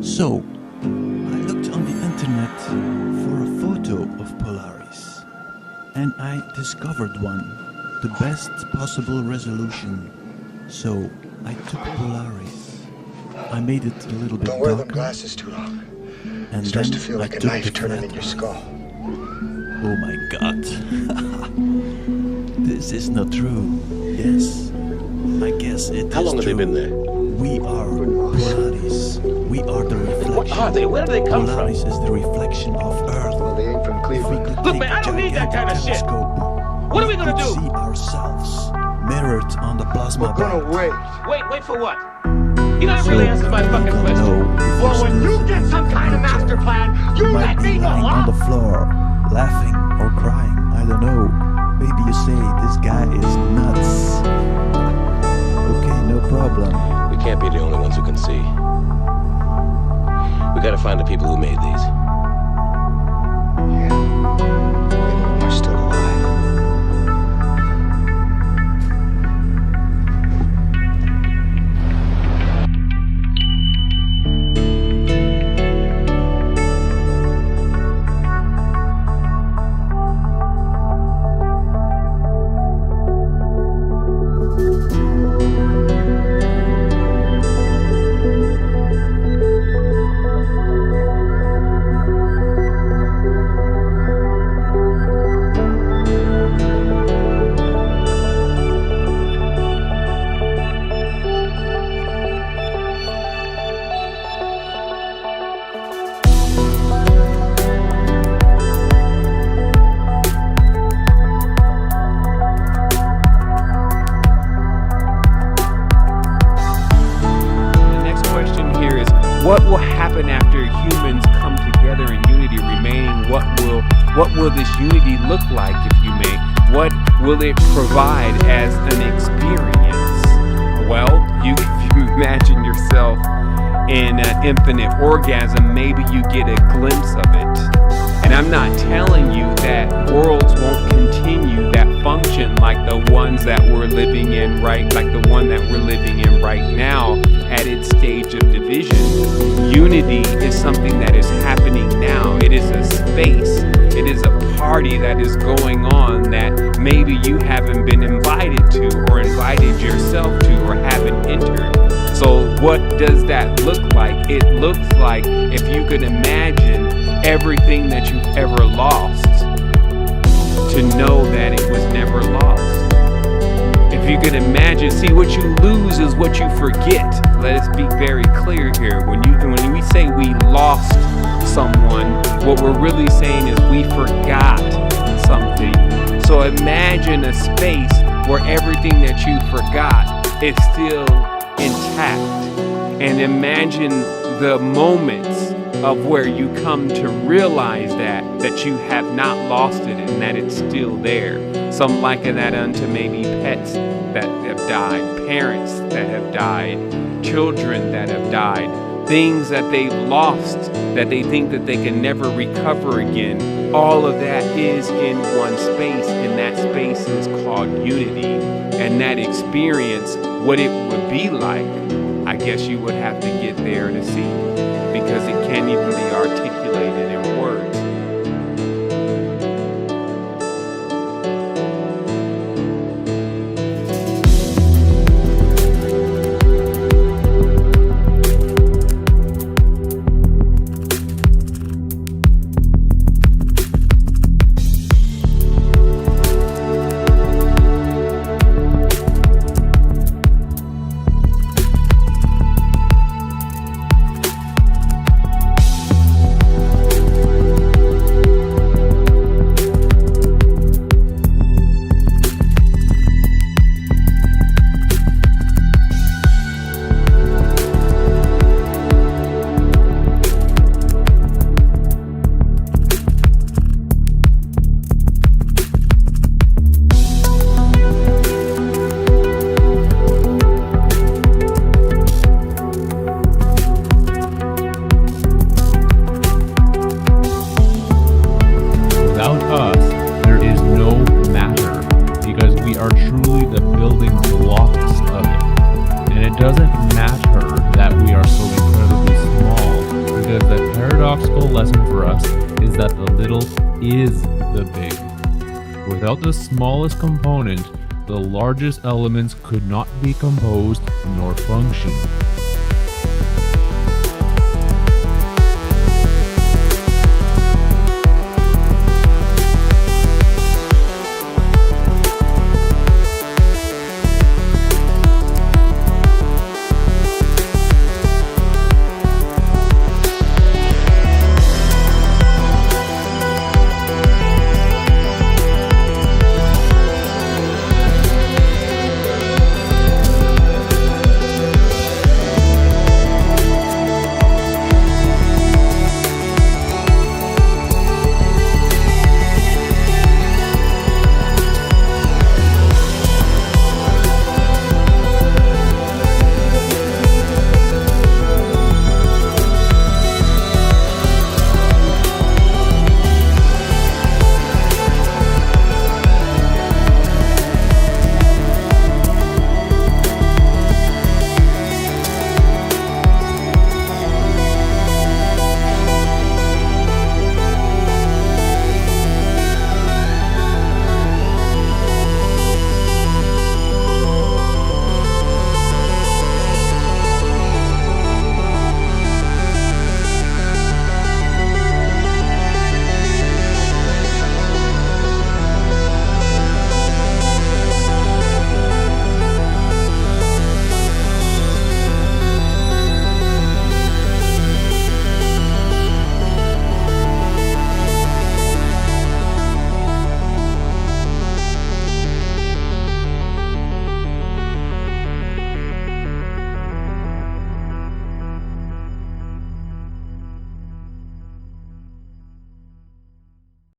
So, I looked on the internet for a photo of Polaris, and I discovered one, the best possible resolution. So, I took Polaris. I made it a little bit Don't wear them darker, glasses too long. and It starts then to feel I like a took knife the turning in flat your eye. skull. Oh my god. This is not true. Yes, I guess it is How long have they true. been there? We are Polaris. We are the reflection. What are they? Where do they come from? Polaris is the reflection of Earth. Well, they ain't from If we Cleveland. could Look, take man, I don't a need that gigantic kind of shit. telescope, What are we gonna could do? see ourselves mirrored on the plasma We're gonna band. wait. Wait for what? You gotta really answer my fucking don't question. know if Well, you're when still you get some kind of master plan, you might let be me know, lying on huh? the floor, laughing or crying, I don't know. Maybe you say, this guy is nuts. Okay, no problem. We can't be the only ones who can see. We gotta find the people who made these. Yeah. Many of them are still alive. The next question here is, what will happen after humans come together in unity remaining? What will this unity look like, if you may? What will it provide as an experience? Well, if you imagine yourself in an infinite orgasm, maybe you get a glimpse of it. And I'm not telling you that worlds won't continue that function like the ones that we're living in like the one that we're living in right now at its stage of division. Unity is something that is happening now. It is a space. It is a party that is going on that maybe you haven't been invited to or invited yourself to or haven't entered. So what does that look like? It looks like, if you could imagine everything that you've ever lost, to know that it was never lost. If you could imagine, see, what you lose is what you forget. Let us be very clear here. When we say we lost someone, what we're really saying is we forgot something. So imagine a space where everything that you forgot is still intact. And imagine the moments of where you come to realize that you have not lost it and that it's still there. Some liken that unto maybe pets that have died, parents that have died, children that have died, things that they've lost that they think that they can never recover again. All of that is in one space, and that space is called unity. And that experience, what it would be like, I guess you would have to get there to see, because it can't even be articulated in words. lesson for us is that the little is the big. Without the smallest component, the largest elements could not be composed nor function.